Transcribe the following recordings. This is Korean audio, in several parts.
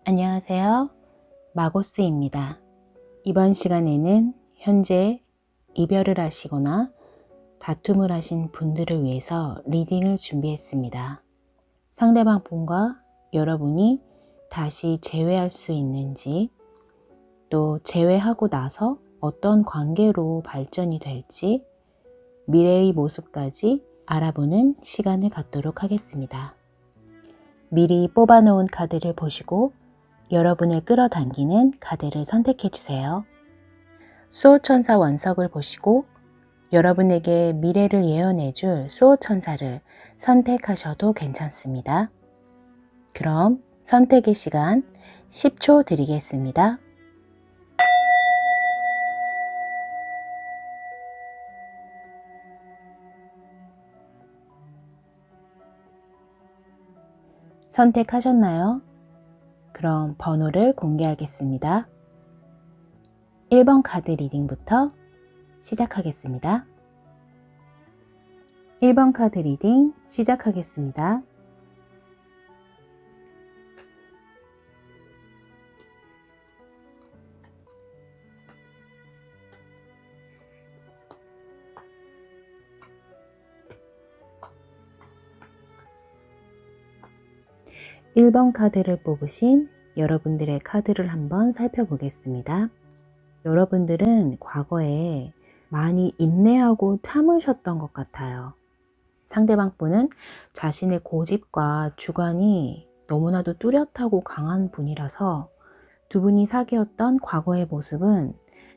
안녕하세요. 마고스입니다. 이번 시간에는 현재 이별을 하시거나 다툼을 하신 분들을 위해서 리딩을 준비했습니다. 상대방 분과 여러분이 다시 재회할 수 있는지, 또 재회하고 나서 어떤 관계로 발전이 될지, 미래의 모습까지 알아보는 시간을 갖도록 하겠습니다. 미리 뽑아놓은 카드를 보시고 여러분을 끌어당기는 카드를 선택해 주세요. 수호천사 원석을 보시고 여러분에게 미래를 예언해 줄 수호천사를 선택하셔도 괜찮습니다. 그럼 선택의 시간 10초 드리겠습니다. 선택하셨나요? 그럼 번호를 공개하겠습니다. 1번 카드 리딩부터 시작하겠습니다. 1번 카드 리딩 시작하겠습니다. 일 번 카드를 뽑으신 여러분들의 카드를 한번 살펴보겠습니다. 여러분들은 과거에 많이 인내하고 참으셨던 것 같아요. 상대방 분은 자신의 고집과 주관이 너무나도 뚜렷하고 강한 분이라서 두 분이 사귀었던 과거의 모습은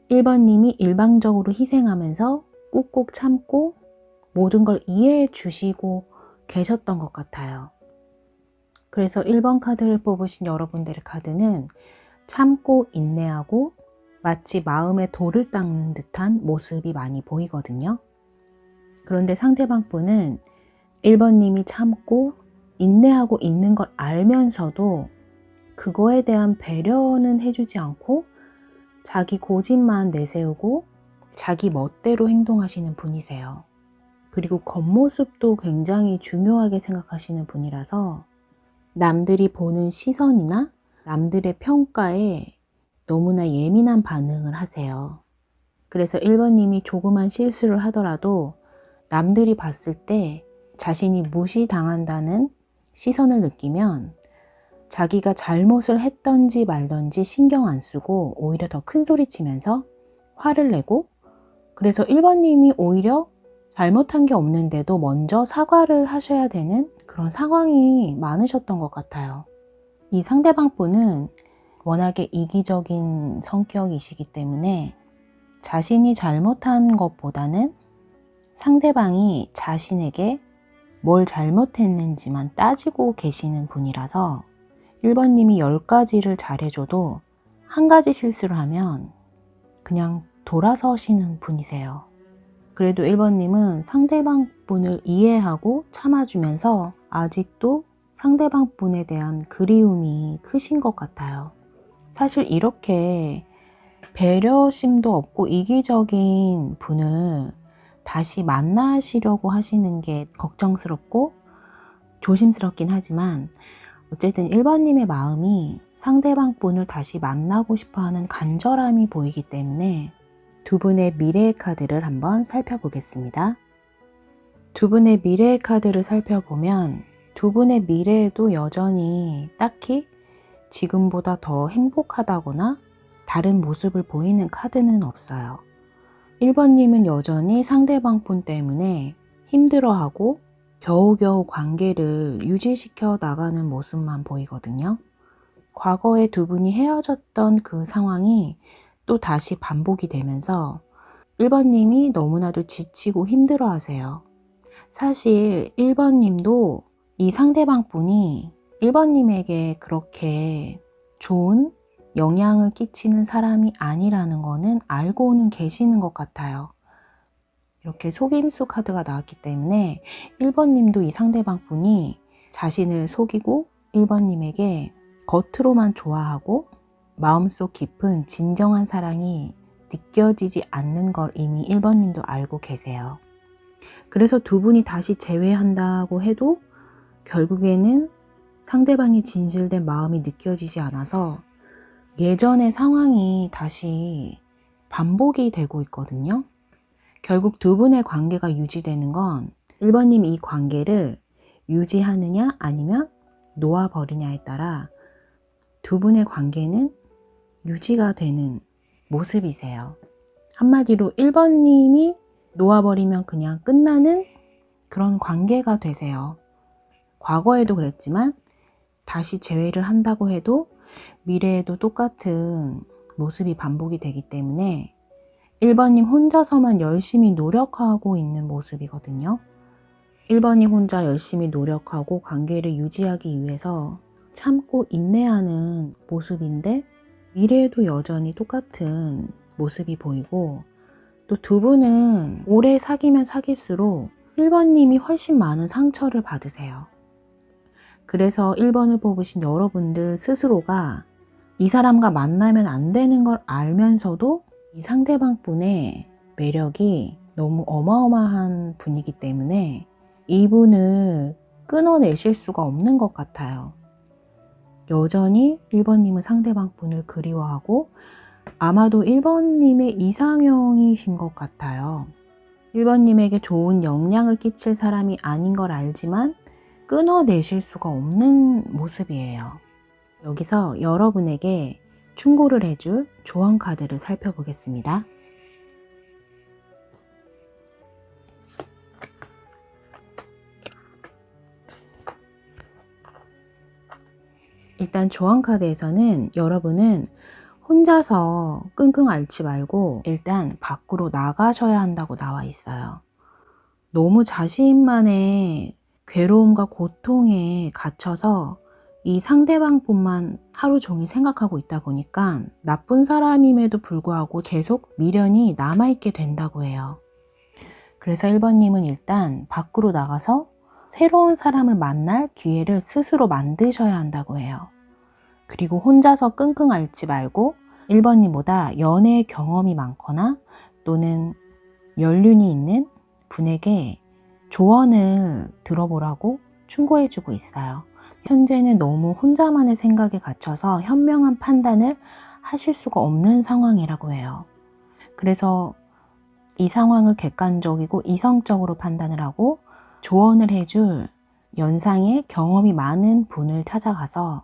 1번님이 일방적으로 희생하면서 꾹꾹 참고 모든 걸 이해해 주시고 계셨던 것 같아요. 그래서 1번 카드를 뽑으신 여러분들의 카드는 참고 인내하고 마치 마음에 돌을 닦는 듯한 모습이 많이 보이거든요. 그런데 상대방 분은 1번님이 참고 인내하고 있는 걸 알면서도 그거에 대한 배려는 해주지 않고 자기 고집만 내세우고 자기 멋대로 행동하시는 분이세요. 그리고 겉모습도 굉장히 중요하게 생각하시는 분이라서 남들이 보는 시선이나 남들의 평가에 너무나 예민한 반응을 하세요. 그래서 1번님이 조그만 실수를 하더라도 남들이 봤을 때 자신이 무시당한다는 시선을 느끼면 자기가 잘못을 했던지 말던지 신경 안 쓰고 오히려 더 큰 소리 치면서 화를 내고, 그래서 1번님이 오히려 잘못한 게 없는데도 먼저 사과를 하셔야 되는 그런 상황이 많으셨던 것 같아요. 이 상대방 분은 워낙에 이기적인 성격이시기 때문에 자신이 잘못한 것보다는 상대방이 자신에게 뭘 잘못했는지만 따지고 계시는 분이라서 1번님이 10가지를 잘해줘도 한 가지 실수를 하면 그냥 돌아서시는 분이세요. 그래도 1번님은 상대방 분을 이해하고 참아주면서 아직도 상대방 분에 대한 그리움이 크신 것 같아요. 사실 이렇게 배려심도 없고 이기적인 분을 다시 만나시려고 하시는 게 걱정스럽고 조심스럽긴 하지만 어쨌든 1번님의 마음이 상대방 분을 다시 만나고 싶어하는 간절함이 보이기 때문에 두 분의 미래의 카드를 한번 살펴보겠습니다. 두 분의 미래의 카드를 살펴보면 두 분의 미래에도 여전히 딱히 지금보다 더 행복하다거나 다른 모습을 보이는 카드는 없어요. 1번님은 여전히 상대방 분 때문에 힘들어하고 겨우겨우 관계를 유지시켜 나가는 모습만 보이거든요. 과거에 두 분이 헤어졌던 그 상황이 또 다시 반복이 되면서 1번님이 너무나도 지치고 힘들어 하세요. 사실 1번님도 이 상대방 분이 1번님에게 그렇게 좋은 영향을 끼치는 사람이 아니라는 거는 알고는 계시는 것 같아요. 이렇게 속임수 카드가 나왔기 때문에 1번님도 이 상대방 분이 자신을 속이고 1번님에게 겉으로만 좋아하고 마음속 깊은 진정한 사랑이 느껴지지 않는 걸 이미 1번님도 알고 계세요. 그래서 두 분이 다시 재회한다고 해도 결국에는 상대방의 진실된 마음이 느껴지지 않아서 예전의 상황이 다시 반복이 되고 있거든요. 결국 두 분의 관계가 유지되는 건 1번님 이 관계를 유지하느냐 아니면 놓아버리냐에 따라 두 분의 관계는 유지가 되는 모습이세요. 한마디로 1번님이 놓아버리면 그냥 끝나는 그런 관계가 되세요. 과거에도 그랬지만 다시 재회를 한다고 해도 미래에도 똑같은 모습이 반복이 되기 때문에 1번님 혼자서만 열심히 노력하고 있는 모습이거든요. 1번님 혼자 열심히 노력하고 관계를 유지하기 위해서 참고 인내하는 모습인데 미래에도 여전히 똑같은 모습이 보이고 또 두 분은 오래 사귀면 사귈수록 1번님이 훨씬 많은 상처를 받으세요. 그래서 1번을 뽑으신 여러분들 스스로가 이 사람과 만나면 안 되는 걸 알면서도 이 상대방 분의 매력이 너무 어마어마한 분이기 때문에 이분을 끊어내실 수가 없는 것 같아요. 여전히 1번님은 상대방 분을 그리워하고 아마도 1번님의 이상형이신 것 같아요. 1번님에게 좋은 영향을 끼칠 사람이 아닌 걸 알지만 끊어내실 수가 없는 모습이에요. 여기서 여러분에게 충고를 해줄 조언 카드를 살펴보겠습니다. 일단 조언 카드에서는 여러분은 혼자서 끙끙 앓지 말고 일단 밖으로 나가셔야 한다고 나와 있어요. 너무 자신만의 괴로움과 고통에 갇혀서 이 상대방뿐만 하루 종일 생각하고 있다 보니까 나쁜 사람임에도 불구하고 계속 미련이 남아있게 된다고 해요. 그래서 1번님은 일단 밖으로 나가서 새로운 사람을 만날 기회를 스스로 만드셔야 한다고 해요. 그리고 혼자서 끙끙 앓지 말고 1번님보다 연애 경험이 많거나 또는 연륜이 있는 분에게 조언을 들어보라고 충고해주고 있어요. 현재는 너무 혼자만의 생각에 갇혀서 현명한 판단을 하실 수가 없는 상황이라고 해요. 그래서 이 상황을 객관적이고 이성적으로 판단을 하고 조언을 해줄 연상의 경험이 많은 분을 찾아가서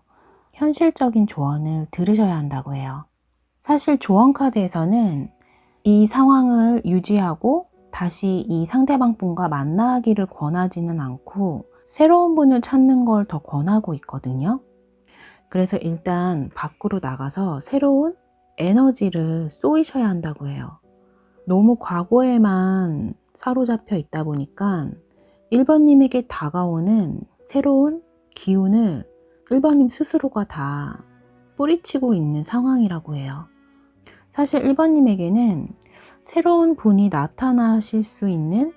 현실적인 조언을 들으셔야 한다고 해요. 사실 조언 카드에서는 이 상황을 유지하고 다시 이 상대방 분과 만나기를 권하지는 않고 새로운 분을 찾는 걸 더 권하고 있거든요. 그래서 일단 밖으로 나가서 새로운 에너지를 쏘이셔야 한다고 해요. 너무 과거에만 사로잡혀 있다 보니까 1번님에게 다가오는 새로운 기운을 1번님 스스로가 다 뿌리치고 있는 상황이라고 해요. 사실 1번님에게는 새로운 분이 나타나실 수 있는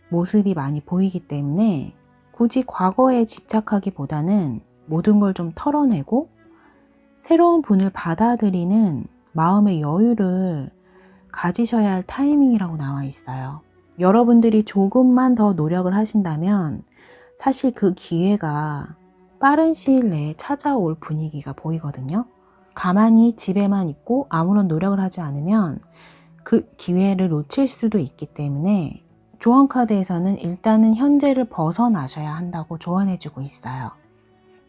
모습이 많이 보이기 때문에 굳이 과거에 집착하기보다는 모든 걸 좀 털어내고 새로운 분을 받아들이는 마음의 여유를 가지셔야 할 타이밍이라고 나와 있어요. 여러분들이 조금만 더 노력을 하신다면 사실 그 기회가 빠른 시일 내에 찾아올 분위기가 보이거든요. 가만히 집에만 있고 아무런 노력을 하지 않으면 그 기회를 놓칠 수도 있기 때문에 조언 카드에서는 일단은 현재를 벗어나셔야 한다고 조언해주고 있어요.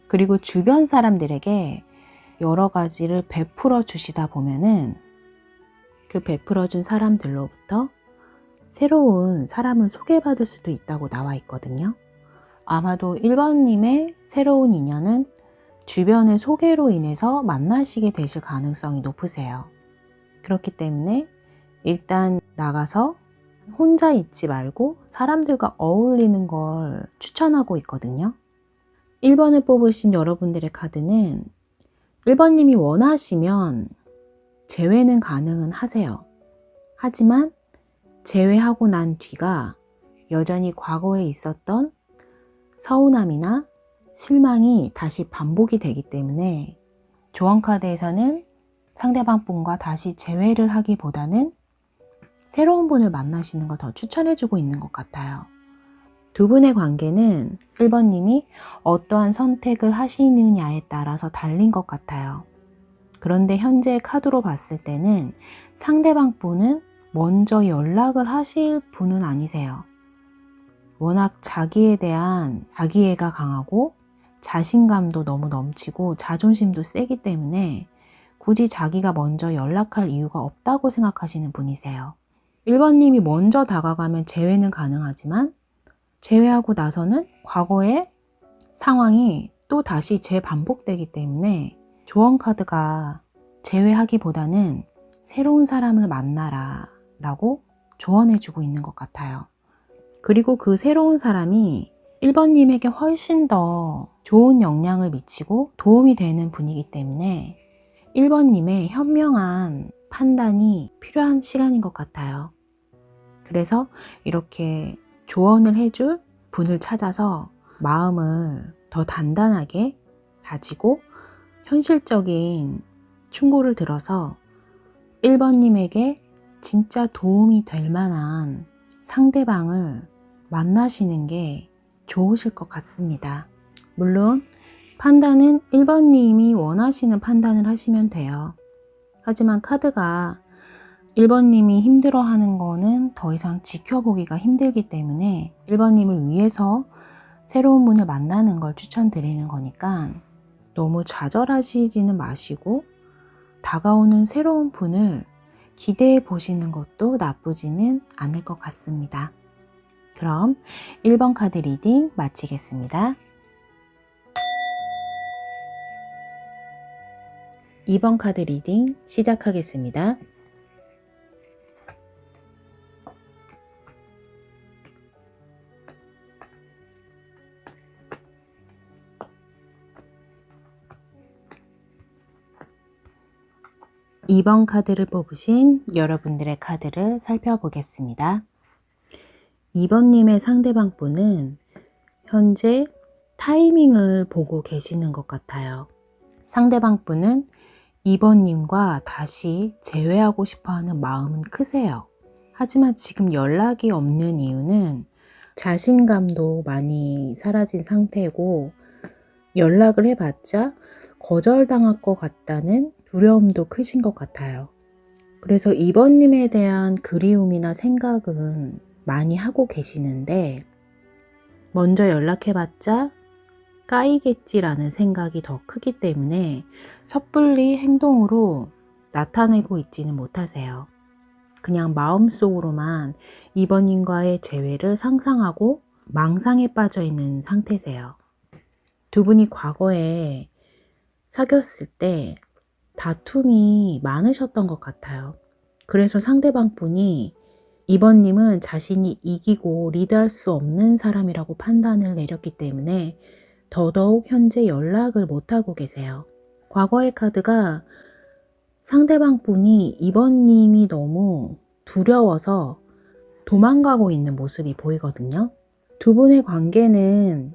그리고 주변 사람들에게 여러 가지를 베풀어 주시다 보면은 그 베풀어 준 사람들로부터 새로운 사람을 소개받을 수도 있다고 나와 있거든요. 아마도 1번님의 새로운 인연은 주변의 소개로 인해서 만나시게 되실 가능성이 높으세요. 그렇기 때문에 일단 나가서 혼자 있지 말고 사람들과 어울리는 걸 추천하고 있거든요. 1번을 뽑으신 여러분들의 카드는 1번님이 원하시면 재회는 가능은 하세요. 하지만 재회하고 난 뒤가 여전히 과거에 있었던 서운함이나 실망이 다시 반복이 되기 때문에 조언 카드에서는 상대방 분과 다시 재회를 하기보다는 새로운 분을 만나시는 걸 더 추천해주고 있는 것 같아요. 두 분의 관계는 1번님이 어떠한 선택을 하시느냐에 따라서 달린 것 같아요. 그런데 현재 카드로 봤을 때는 상대방 분은 먼저 연락을 하실 분은 아니세요. 워낙 자기에 대한 자기애가 강하고 자신감도 너무 넘치고 자존심도 세기 때문에 굳이 자기가 먼저 연락할 이유가 없다고 생각하시는 분이세요. 1번님이 먼저 다가가면 재회는 가능하지만 재회하고 나서는 과거의 상황이 또 다시 재반복되기 때문에 조언 카드가 재회하기보다는 새로운 사람을 만나라 라고 조언해주고 있는 것 같아요. 그리고 그 새로운 사람이 1번님에게 훨씬 더 좋은 영향을 미치고 도움이 되는 분이기 때문에 1번님의 현명한 판단이 필요한 시간인 것 같아요. 그래서 이렇게 조언을 해줄 분을 찾아서 마음을 더 단단하게 다지고 현실적인 충고를 들어서 1번님에게 진짜 도움이 될 만한 상대방을 만나시는 게 좋으실 것 같습니다. 물론 판단은 1번님이 원하시는 판단을 하시면 돼요. 하지만 카드가 1번님이 힘들어하는 거는 더 이상 지켜보기가 힘들기 때문에 1번님을 위해서 새로운 분을 만나는 걸 추천드리는 거니까 너무 좌절하시지는 마시고 다가오는 새로운 분을 기대해 보시는 것도 나쁘지는 않을 것 같습니다. 그럼 1번 카드 리딩 마치겠습니다. 2번 카드 리딩 시작하겠습니다. (2번) 카드를 뽑으신 여러분들의 카드를 살펴보겠습니다. 2번님의 상대방 분은 현재 타이밍을 보고 계시는 것 같아요. 상대방 분은 2번님과 다시 재회하고 싶어하는 마음은 크세요. 하지만 지금 연락이 없는 이유는 자신감도 많이 사라진 상태고 연락을 해봤자 거절당할 것 같다는 두려움도 크신 것 같아요. 그래서 2번님에 대한 그리움이나 생각은 많이 하고 계시는데 먼저 연락해봤자 까이겠지라는 생각이 더 크기 때문에 섣불리 행동으로 나타내고 있지는 못하세요. 그냥 마음속으로만 2번님과의 재회를 상상하고 망상에 빠져 있는 상태세요. 두 분이 과거에 사귀었을 때 다툼이 많으셨던 것 같아요. 그래서 상대방 분이 2번님은 자신이 이기고 리드할 수 없는 사람이라고 판단을 내렸기 때문에 더더욱 현재 연락을 못하고 계세요. 과거의 카드가 상대방 분이 2번님이 너무 두려워서 도망가고 있는 모습이 보이거든요. 두 분의 관계는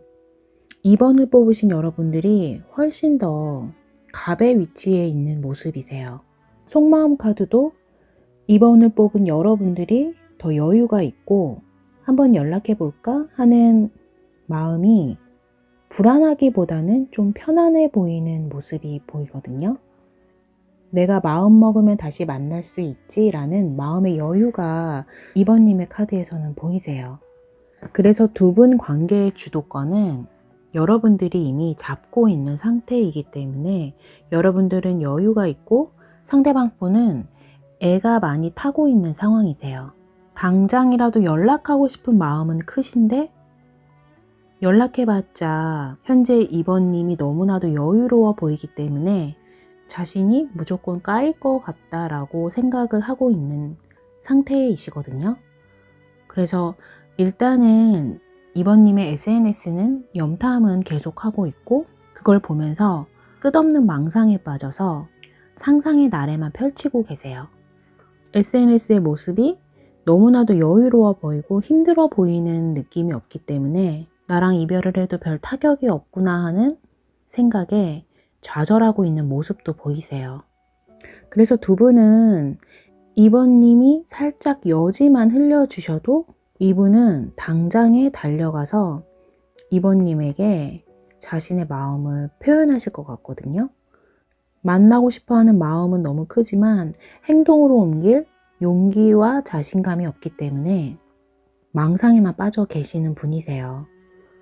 2번을 뽑으신 여러분들이 훨씬 더 갑의 위치에 있는 모습이세요. 속마음 카드도 2번을 뽑은 여러분들이 더 여유가 있고 한번 연락해 볼까 하는 마음이 불안하기보다는 좀 편안해 보이는 모습이 보이거든요. 내가 마음 먹으면 다시 만날 수 있지 라는 마음의 여유가 2번님의 카드에서는 보이세요. 그래서 두 분 관계의 주도권은 여러분들이 이미 잡고 있는 상태이기 때문에 여러분들은 여유가 있고 상대방 분은 애가 많이 타고 있는 상황이세요. 당장이라도 연락하고 싶은 마음은 크신데 연락해봤자 현재 2번님이 너무나도 여유로워 보이기 때문에 자신이 무조건 까일 것 같다라고 생각을 하고 있는 상태이시거든요. 그래서 일단은 2번님의 SNS는 염탐은 계속하고 있고 그걸 보면서 끝없는 망상에 빠져서 상상의 나래만 펼치고 계세요. SNS의 모습이 너무나도 여유로워 보이고 힘들어 보이는 느낌이 없기 때문에 나랑 이별을 해도 별 타격이 없구나 하는 생각에 좌절하고 있는 모습도 보이세요. 그래서 두 분은 2번님이 살짝 여지만 흘려주셔도 이분은 당장에 달려가서 2번님에게 자신의 마음을 표현하실 것 같거든요. 만나고 싶어 하는 마음은 너무 크지만 행동으로 옮길 용기와 자신감이 없기 때문에 망상에만 빠져 계시는 분이세요.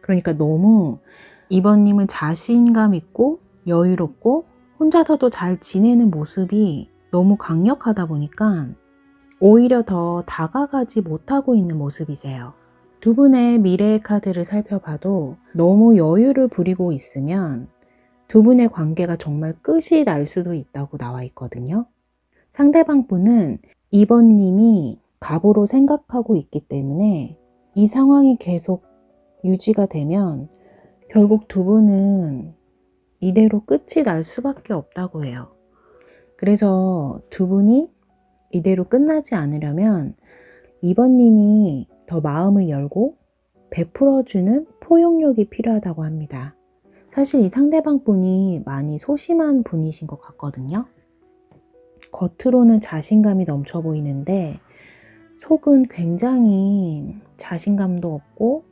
그러니까 너무 2번님은 자신감 있고 여유롭고 혼자서도 잘 지내는 모습이 너무 강력하다 보니까 오히려 더 다가가지 못하고 있는 모습이세요. 두 분의 미래의 카드를 살펴봐도 너무 여유를 부리고 있으면 두 분의 관계가 정말 끝이 날 수도 있다고 나와 있거든요. 상대방 분은 2번님이 갑으로 생각하고 있기 때문에 이 상황이 계속 유지가 되면 결국 두 분은 이대로 끝이 날 수밖에 없다고 해요. 그래서 두 분이 이대로 끝나지 않으려면 2번님이 더 마음을 열고 베풀어주는 포용력이 필요하다고 합니다. 사실 이 상대방 분이 많이 소심한 분이신 것 같거든요. 겉으로는 자신감이 넘쳐 보이는데 속은 굉장히 자신감도 없고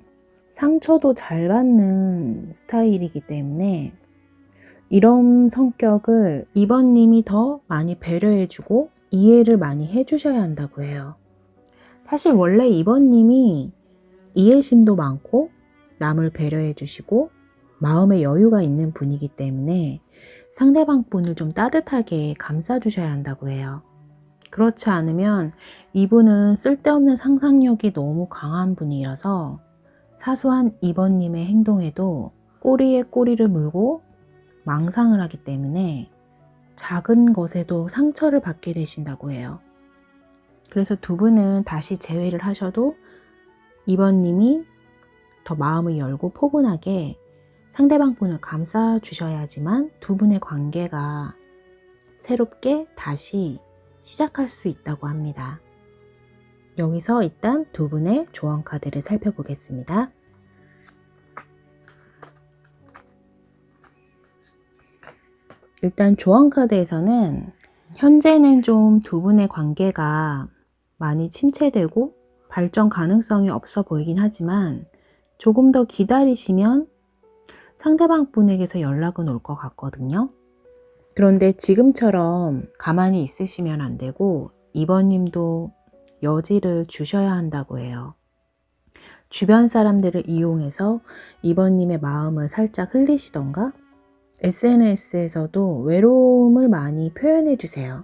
상처도 잘 받는 스타일이기 때문에 이런 성격을 2번님이 더 많이 배려해주고 이해를 많이 해주셔야 한다고 해요. 사실 원래 2번님이 이해심도 많고 남을 배려해주시고 마음의 여유가 있는 분이기 때문에 상대방 분을 좀 따뜻하게 감싸주셔야 한다고 해요. 그렇지 않으면 이분은 쓸데없는 상상력이 너무 강한 분이라서 사소한 2번님의 행동에도 꼬리에 꼬리를 물고 망상을 하기 때문에 작은 것에도 상처를 받게 되신다고 해요. 그래서 두 분은 다시 재회를 하셔도 2번님이 더 마음을 열고 포근하게 상대방 분을 감싸 주셔야지만 두 분의 관계가 새롭게 다시 시작할 수 있다고 합니다. 여기서 일단 두 분의 조언 카드를 살펴보겠습니다. 일단 조언 카드에서는 현재는 좀 두 분의 관계가 많이 침체되고 발전 가능성이 없어 보이긴 하지만 조금 더 기다리시면 상대방 분에게서 연락은 올 것 같거든요. 그런데 지금처럼 가만히 있으시면 안 되고 2번님도 여지를 주셔야 한다고 해요. 주변 사람들을 이용해서 2번님의 마음을 살짝 흘리시던가 SNS에서도 외로움을 많이 표현해 주세요.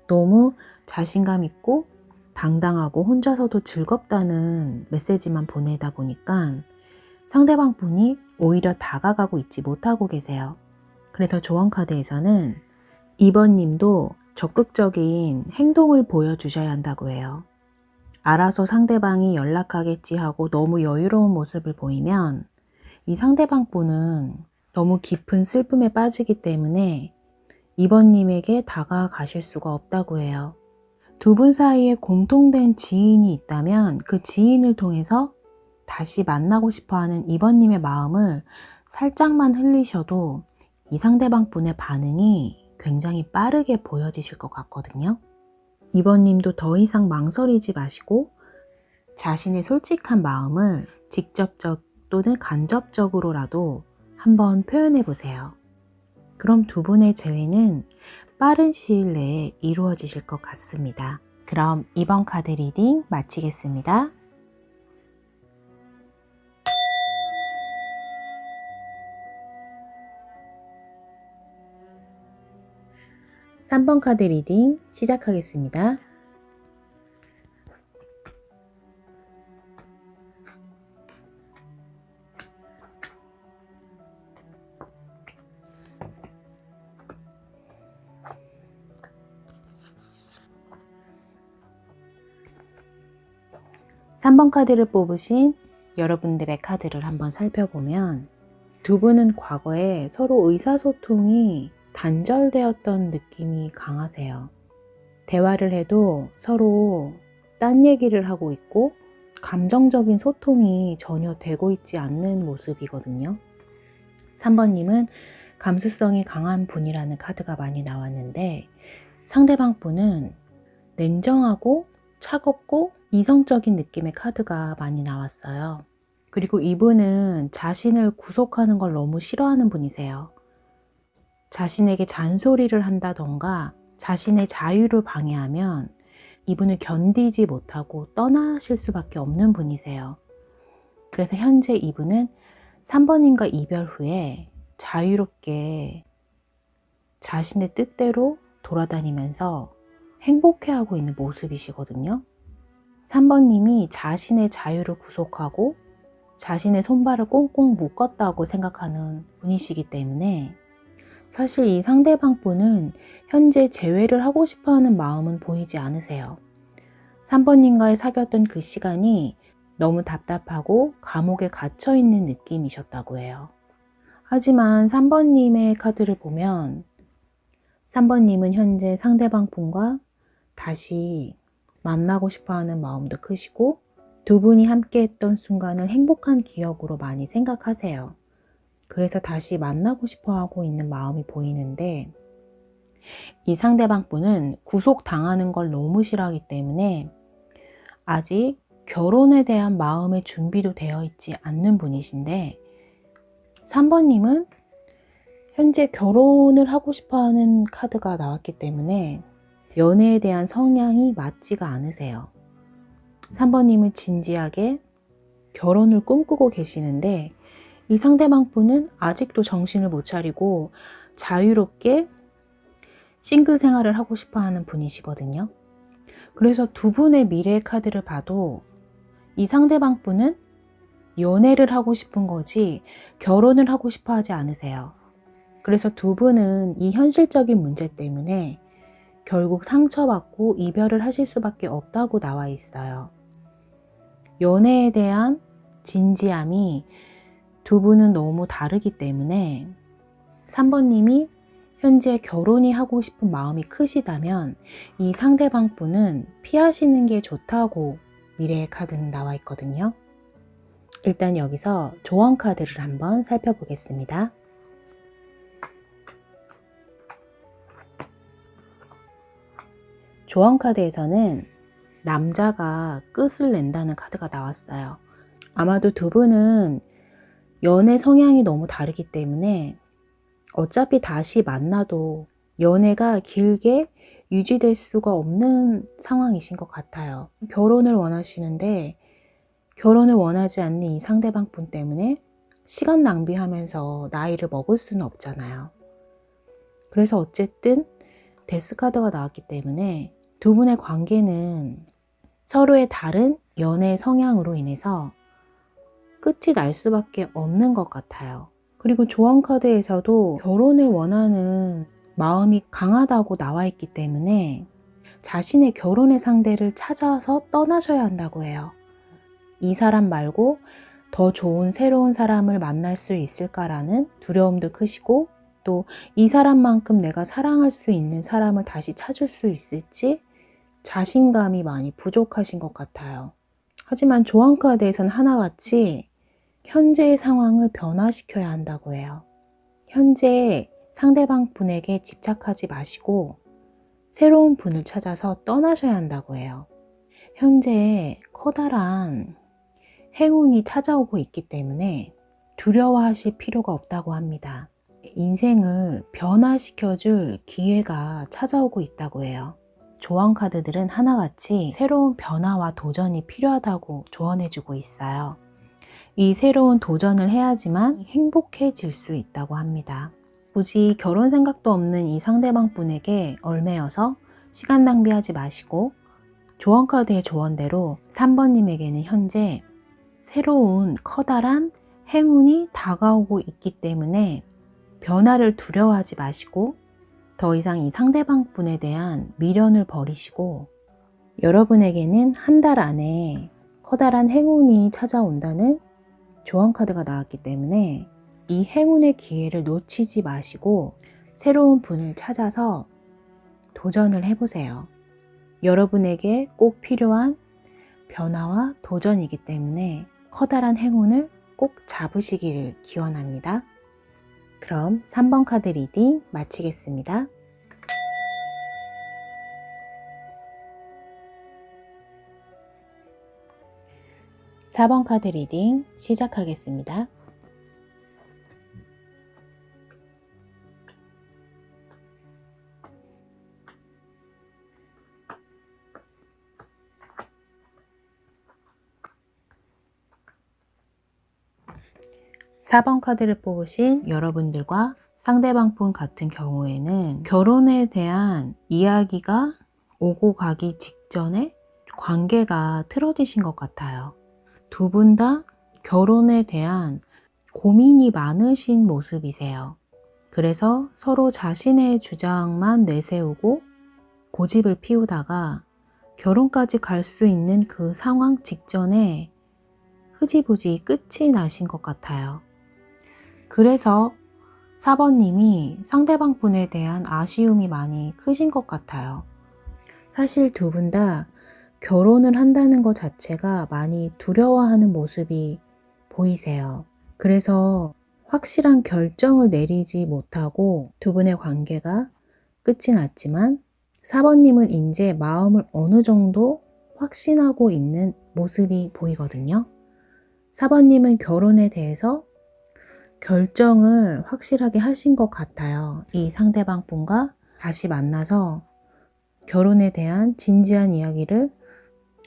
너무 자신감 있고 당당하고 혼자서도 즐겁다는 메시지만 보내다 보니까 상대방 분이 오히려 다가가고 있지 못하고 계세요. 그래서 조언 카드에서는 2번님도 적극적인 행동을 보여주셔야 한다고 해요. 알아서 상대방이 연락하겠지 하고 너무 여유로운 모습을 보이면 이 상대방 분은 너무 깊은 슬픔에 빠지기 때문에 2번님에게 다가가실 수가 없다고 해요. 두 분 사이에 공통된 지인이 있다면 그 지인을 통해서 다시 만나고 싶어하는 2번님의 마음을 살짝만 흘리셔도 이 상대방 분의 반응이 굉장히 빠르게 보여지실 것 같거든요. 2번님도 더 이상 망설이지 마시고 자신의 솔직한 마음을 직접적 또는 간접적으로라도 한번 표현해 보세요. 그럼 두 분의 재회는 빠른 시일 내에 이루어지실 것 같습니다. 그럼 이번 카드 리딩 마치겠습니다. 3번 카드 리딩 시작하겠습니다. (3번) 카드를 뽑으신 여러분들의 카드를 한번 살펴보면 두 분은 과거에 서로 의사소통이 단절되었던 느낌이 강하세요. 대화를 해도 서로 딴 얘기를 하고 있고 감정적인 소통이 전혀 되고 있지 않는 모습이거든요. 3번님은 감수성이 강한 분이라는 카드가 많이 나왔는데 상대방 분은 냉정하고 차갑고 이성적인 느낌의 카드가 많이 나왔어요. 그리고 이분은 자신을 구속하는 걸 너무 싫어하는 분이세요. 자신에게 잔소리를 한다던가 자신의 자유를 방해하면 이분은 견디지 못하고 떠나실 수밖에 없는 분이세요. 그래서 현재 이분은 3번님과 이별 후에 자유롭게 자신의 뜻대로 돌아다니면서 행복해하고 있는 모습이시거든요. 3번님이 자신의 자유를 구속하고 자신의 손발을 꽁꽁 묶었다고 생각하는 분이시기 때문에 사실 이 상대방 분은 현재 재회를 하고 싶어하는 마음은 보이지 않으세요. 3번님과의 사귀었던 그 시간이 너무 답답하고 감옥에 갇혀있는 느낌이셨다고 해요. 하지만 3번님의 카드를 보면 3번님은 현재 상대방 분과 다시 만나고 싶어하는 마음도 크시고 두 분이 함께 했던 순간을 행복한 기억으로 많이 생각하세요. 그래서 다시 만나고 싶어 하고 있는 마음이 보이는데 이 상대방 분은 구속당하는 걸 너무 싫어하기 때문에 아직 결혼에 대한 마음의 준비도 되어 있지 않는 분이신데 3번님은 현재 결혼을 하고 싶어 하는 카드가 나왔기 때문에 연애에 대한 성향이 맞지가 않으세요. 3번님은 진지하게 결혼을 꿈꾸고 계시는데 이 상대방 분은 아직도 정신을 못 차리고 자유롭게 싱글 생활을 하고 싶어 하는 분이시거든요. 그래서 두 분의 미래의 카드를 봐도 이 상대방 분은 연애를 하고 싶은 거지 결혼을 하고 싶어 하지 않으세요. 그래서 두 분은 이 현실적인 문제 때문에 결국 상처받고 이별을 하실 수밖에 없다고 나와 있어요. 연애에 대한 진지함이 두 분은 너무 다르기 때문에 3번님이 현재 결혼이 하고 싶은 마음이 크시다면 이 상대방 분은 피하시는 게 좋다고 미래의 카드는 나와 있거든요. 일단 여기서 조언 카드를 한번 살펴보겠습니다. 조언 카드에서는 남자가 끝을 낸다는 카드가 나왔어요. 아마도 두 분은 연애 성향이 너무 다르기 때문에 어차피 다시 만나도 연애가 길게 유지될 수가 없는 상황이신 것 같아요. 결혼을 원하시는데 결혼을 원하지 않는 이 상대방 분 때문에 시간 낭비하면서 나이를 먹을 수는 없잖아요. 그래서 어쨌든 데스 카드가 나왔기 때문에 두 분의 관계는 서로의 다른 연애 성향으로 인해서 끝이 날 수밖에 없는 것 같아요. 그리고 조언 카드에서도 결혼을 원하는 마음이 강하다고 나와 있기 때문에 자신의 결혼의 상대를 찾아서 떠나셔야 한다고 해요. 이 사람 말고 더 좋은 새로운 사람을 만날 수 있을까라는 두려움도 크시고 또 이 사람만큼 내가 사랑할 수 있는 사람을 다시 찾을 수 있을지 자신감이 많이 부족하신 것 같아요. 하지만 조언 카드에서는 하나같이 현재의 상황을 변화시켜야 한다고 해요. 현재 상대방 분에게 집착하지 마시고 새로운 분을 찾아서 떠나셔야 한다고 해요. 현재 커다란 행운이 찾아오고 있기 때문에 두려워하실 필요가 없다고 합니다. 인생을 변화시켜줄 기회가 찾아오고 있다고 해요. 조언 카드들은 하나같이 새로운 변화와 도전이 필요하다고 조언해주고 있어요. 이 새로운 도전을 해야지만 행복해질 수 있다고 합니다. 굳이 결혼 생각도 없는 이 상대방 분에게 얽매여서 시간 낭비하지 마시고 조언 카드의 조언대로 3번님에게는 현재 새로운 커다란 행운이 다가오고 있기 때문에 변화를 두려워하지 마시고 더 이상 이 상대방 분에 대한 미련을 버리시고 여러분에게는 한 달 안에 커다란 행운이 찾아온다는 조언 카드가 나왔기 때문에 이 행운의 기회를 놓치지 마시고 새로운 분을 찾아서 도전을 해보세요. 여러분에게 꼭 필요한 변화와 도전이기 때문에 커다란 행운을 꼭 잡으시기를 기원합니다. 그럼 3번 카드 리딩 마치겠습니다. 4번 카드 리딩 시작하겠습니다. (4번) 카드를 뽑으신 여러분들과 상대방 분 같은 경우에는 결혼에 대한 이야기가 오고 가기 직전에 관계가 틀어지신 것 같아요. 두 분 다 결혼에 대한 고민이 많으신 모습이세요. 그래서 서로 자신의 주장만 내세우고 고집을 피우다가 결혼까지 갈 수 있는 그 상황 직전에 흐지부지 끝이 나신 것 같아요. 그래서 4번님이 상대방 분에 대한 아쉬움이 많이 크신 것 같아요. 사실 두 분 다 결혼을 한다는 것 자체가 많이 두려워하는 모습이 보이세요. 그래서 확실한 결정을 내리지 못하고 두 분의 관계가 끝이 났지만 4번님은 이제 마음을 어느 정도 확신하고 있는 모습이 보이거든요. 4번님은 결혼에 대해서 결정을 확실하게 하신 것 같아요. 이 상대방 분과 다시 만나서 결혼에 대한 진지한 이야기를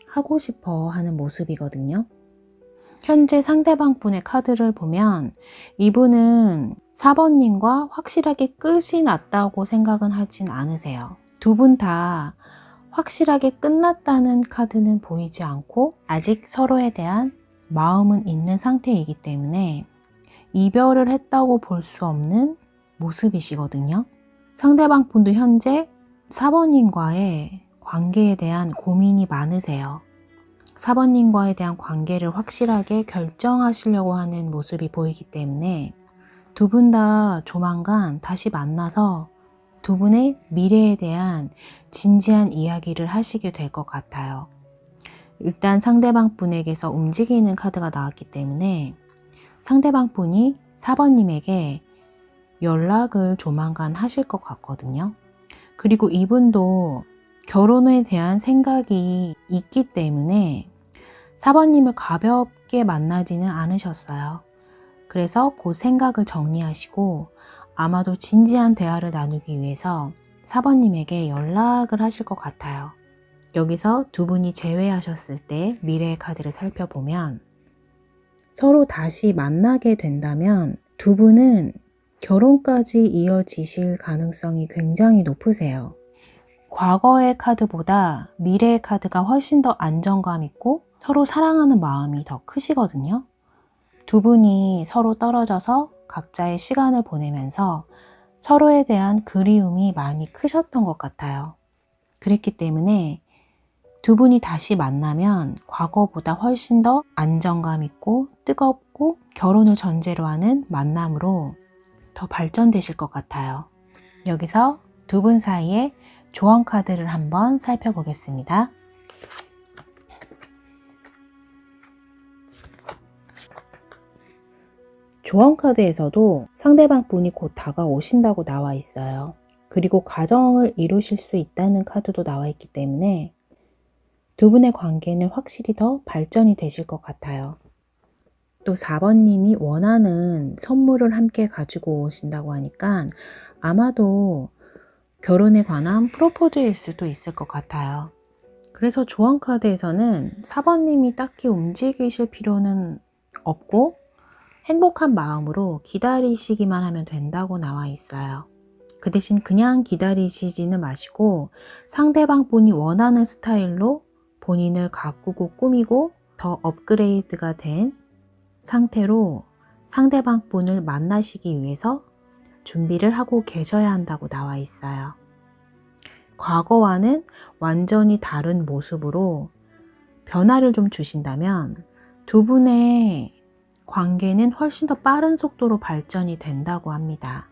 하고 싶어 하는 모습이거든요. 현재 상대방 분의 카드를 보면 이분은 4번님과 확실하게 끝이 났다고 생각은 하진 않으세요. 두 분 다 확실하게 끝났다는 카드는 보이지 않고 아직 서로에 대한 마음은 있는 상태이기 때문에 이별을 했다고 볼 수 없는 모습이시거든요. 상대방 분도 현재 4번님과의 관계에 대한 고민이 많으세요. 4번님과에 대한 관계를 확실하게 결정하시려고 하는 모습이 보이기 때문에 두 분 다 조만간 다시 만나서 두 분의 미래에 대한 진지한 이야기를 하시게 될 것 같아요. 일단 상대방 분에게서 움직이는 카드가 나왔기 때문에 상대방 분이 4번님에게 연락을 조만간 하실 것 같거든요. 그리고 이분도 결혼에 대한 생각이 있기 때문에 4번님을 가볍게 만나지는 않으셨어요. 그래서 그 생각을 정리하시고 아마도 진지한 대화를 나누기 위해서 4번님에게 연락을 하실 것 같아요. 여기서 두 분이 재회하셨을 때 미래의 카드를 살펴보면 서로 다시 만나게 된다면 두 분은 결혼까지 이어지실 가능성이 굉장히 높으세요. 과거의 카드보다 미래의 카드가 훨씬 더 안정감 있고 서로 사랑하는 마음이 더 크시거든요. 두 분이 서로 떨어져서 각자의 시간을 보내면서 서로에 대한 그리움이 많이 크셨던 것 같아요. 그랬기 때문에 두 분이 다시 만나면 과거보다 훨씬 더 안정감 있고 뜨겁고 결혼을 전제로 하는 만남으로 더 발전되실 것 같아요. 여기서 두 분 사이에 조언 카드를 한번 살펴보겠습니다. 조언 카드에서도 상대방 분이 곧 다가오신다고 나와 있어요. 그리고 가정을 이루실 수 있다는 카드도 나와 있기 때문에 두 분의 관계는 확실히 더 발전이 되실 것 같아요. 또 4번님이 원하는 선물을 함께 가지고 오신다고 하니까 아마도 결혼에 관한 프로포즈일 수도 있을 것 같아요. 그래서 조언 카드에서는 4번님이 딱히 움직이실 필요는 없고 행복한 마음으로 기다리시기만 하면 된다고 나와 있어요. 그 대신 그냥 기다리시지는 마시고 상대방 분이 원하는 스타일로 본인을 가꾸고 꾸미고 더 업그레이드가 된 상태로 상대방 분을 만나시기 위해서 준비를 하고 계셔야 한다고 나와 있어요. 과거와는 완전히 다른 모습으로 변화를 좀 주신다면 두 분의 관계는 훨씬 더 빠른 속도로 발전이 된다고 합니다.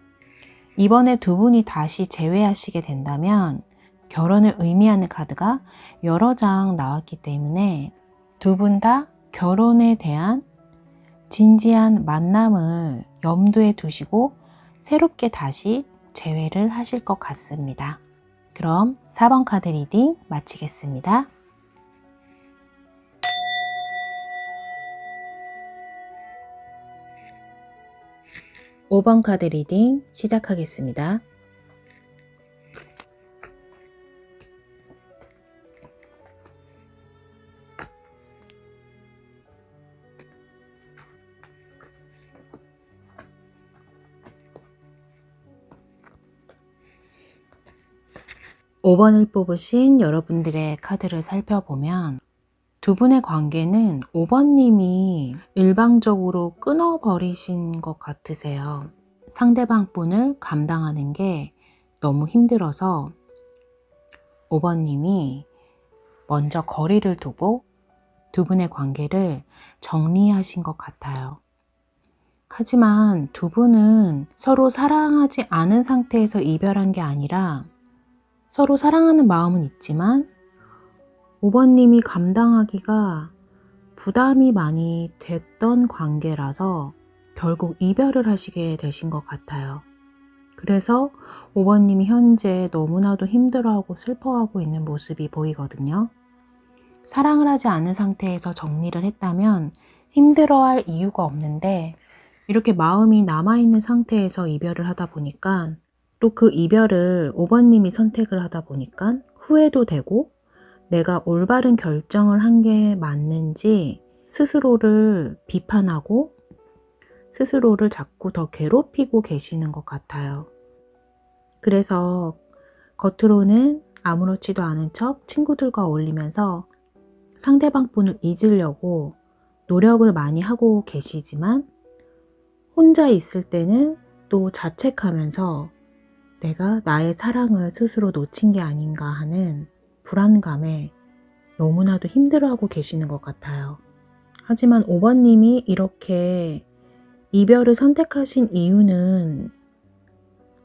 이번에 두 분이 다시 재회하시게 된다면 결혼을 의미하는 카드가 여러 장 나왔기 때문에 두 분 다 결혼에 대한 진지한 만남을 염두에 두시고 새롭게 다시 재회를 하실 것 같습니다. 그럼 4번 카드 리딩 마치겠습니다. 5번 카드 리딩 시작하겠습니다. (5) 번을 뽑으신 여러분들의 카드를 살펴보면 두 분의 관계는 5번님이 일방적으로 끊어버리신 것 같으세요. 상대방 분을 감당하는 게 너무 힘들어서 5번님이 먼저 거리를 두고 두 분의 관계를 정리하신 것 같아요. 하지만 두 분은 서로 사랑하지 않은 상태에서 이별한 게 아니라 서로 사랑하는 마음은 있지만 5번님이 감당하기가 부담이 많이 됐던 관계라서 결국 이별을 하시게 되신 것 같아요. 그래서 5번님이 현재 너무나도 힘들어하고 슬퍼하고 있는 모습이 보이거든요. 사랑을 하지 않은 상태에서 정리를 했다면 힘들어할 이유가 없는데 이렇게 마음이 남아있는 상태에서 이별을 하다 보니까 또 그 이별을 5번님이 선택을 하다 보니까 후회도 되고 내가 올바른 결정을 한 게 맞는지 스스로를 비판하고 스스로를 자꾸 더 괴롭히고 계시는 것 같아요. 그래서 겉으로는 아무렇지도 않은 척 친구들과 어울리면서 상대방 분을 잊으려고 노력을 많이 하고 계시지만 혼자 있을 때는 또 자책하면서 내가 나의 사랑을 스스로 놓친 게 아닌가 하는 불안감에 너무나도 힘들어하고 계시는 것 같아요. 하지만 5번님이 이렇게 이별을 선택하신 이유는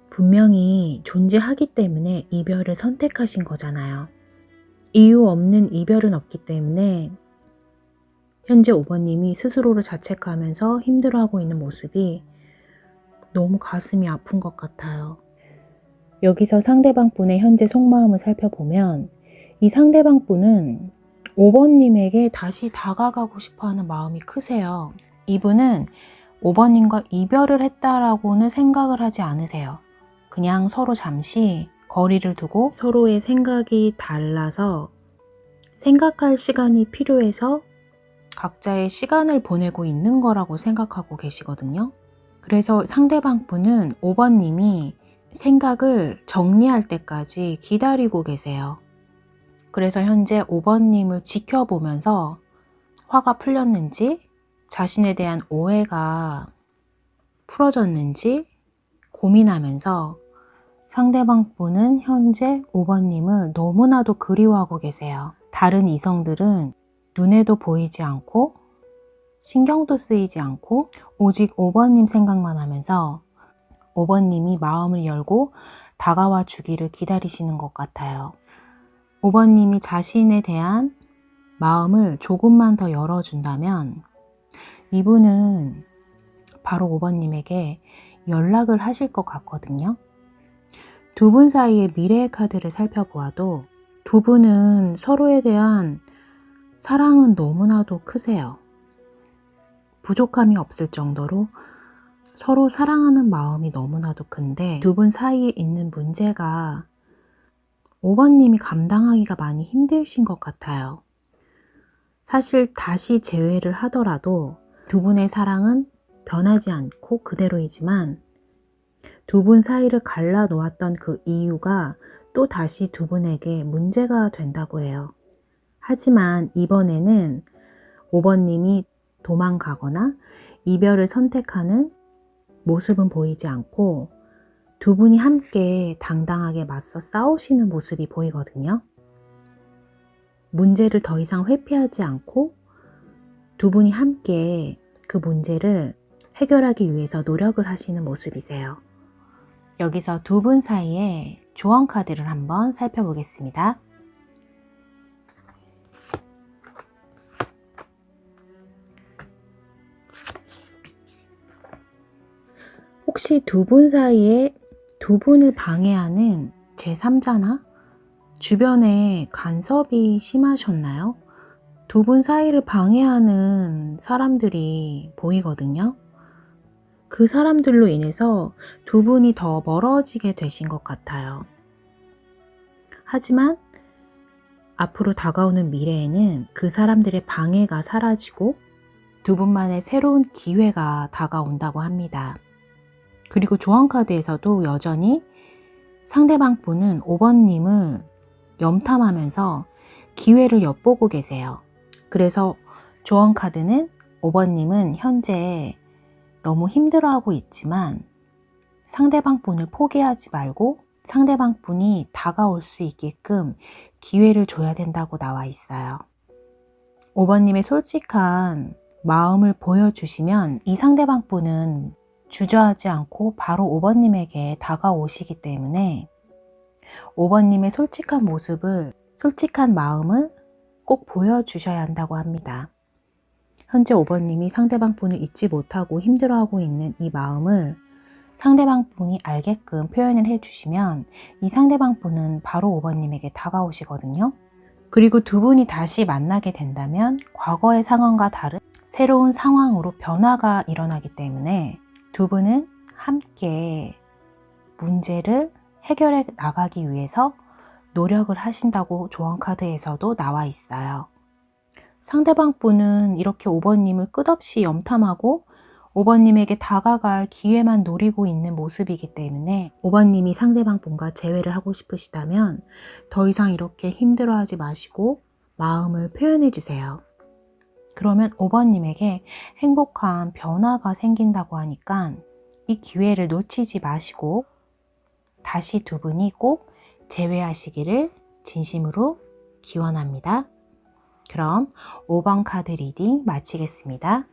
분명히 존재하기 때문에 이별을 선택하신 거잖아요. 이유 없는 이별은 없기 때문에 현재 5번님이 스스로를 자책하면서 힘들어하고 있는 모습이 너무 가슴이 아픈 것 같아요. 여기서 상대방 분의 현재 속마음을 살펴보면 이 상대방 분은 5번님에게 다시 다가가고 싶어하는 마음이 크세요. 이분은 5번님과 이별을 했다라고는 생각을 하지 않으세요. 그냥 서로 잠시 거리를 두고 서로의 생각이 달라서 생각할 시간이 필요해서 각자의 시간을 보내고 있는 거라고 생각하고 계시거든요. 그래서 상대방 분은 5번님이 생각을 정리할 때까지 기다리고 계세요. 그래서 현재 5번님을 지켜보면서 화가 풀렸는지 자신에 대한 오해가 풀어졌는지 고민하면서 상대방 분은 현재 5번님을 너무나도 그리워하고 계세요. 다른 이성들은 눈에도 보이지 않고 신경도 쓰이지 않고 오직 5번님 생각만 하면서 5번님이 마음을 열고 다가와 주기를 기다리시는 것 같아요. 5번님이 자신에 대한 마음을 조금만 더 열어준다면 이분은 바로 5번님에게 연락을 하실 것 같거든요. 두 분 사이의 미래의 카드를 살펴보아도 두 분은 서로에 대한 사랑은 너무나도 크세요. 부족함이 없을 정도로 서로 사랑하는 마음이 너무나도 큰데 두 분 사이에 있는 문제가 5번님이 감당하기가 많이 힘드신 것 같아요. 사실 다시 재회를 하더라도 두 분의 사랑은 변하지 않고 그대로이지만 두 분 사이를 갈라 놓았던 그 이유가 또 다시 두 분에게 문제가 된다고 해요. 하지만 이번에는 5번님이 도망가거나 이별을 선택하는 모습은 보이지 않고 두 분이 함께 당당하게 맞서 싸우시는 모습이 보이거든요. 문제를 더 이상 회피하지 않고 두 분이 함께 그 문제를 해결하기 위해서 노력을 하시는 모습이세요. 여기서 두 분 사이에 조언 카드를 한번 살펴보겠습니다. 혹시 두 분 사이에 두 분을 방해하는 제3자나 주변에 간섭이 심하셨나요? 두 분 사이를 방해하는 사람들이 보이거든요. 그 사람들로 인해서 두 분이 더 멀어지게 되신 것 같아요. 하지만 앞으로 다가오는 미래에는 그 사람들의 방해가 사라지고 두 분만의 새로운 기회가 다가온다고 합니다. 그리고 조언카드에서도 여전히 상대방 분은 5번님을 염탐하면서 기회를 엿보고 계세요. 그래서 조언카드는 5번님은 현재 너무 힘들어하고 있지만 상대방 분을 포기하지 말고 상대방 분이 다가올 수 있게끔 기회를 줘야 된다고 나와 있어요. 5번님의 솔직한 마음을 보여주시면 이 상대방 분은 주저하지 않고 바로 5번님에게 다가오시기 때문에 5번님의 솔직한 모습을, 솔직한 마음을 꼭 보여주셔야 한다고 합니다. 현재 5번님이 상대방 분을 잊지 못하고 힘들어하고 있는 이 마음을 상대방 분이 알게끔 표현을 해주시면 이 상대방 분은 바로 5번님에게 다가오시거든요. 그리고 두 분이 다시 만나게 된다면 과거의 상황과 다른 새로운 상황으로 변화가 일어나기 때문에 두 분은 함께 문제를 해결해 나가기 위해서 노력을 하신다고 조언카드에서도 나와 있어요. 상대방 분은 이렇게 5번님을 끝없이 염탐하고 5번님에게 다가갈 기회만 노리고 있는 모습이기 때문에 5번님이 상대방 분과 재회를 하고 싶으시다면 더 이상 이렇게 힘들어하지 마시고 마음을 표현해 주세요. 그러면 5번님에게 행복한 변화가 생긴다고 하니까 이 기회를 놓치지 마시고 다시 두 분이 꼭 재회하시기를 진심으로 기원합니다. 그럼 5번 카드 리딩 마치겠습니다.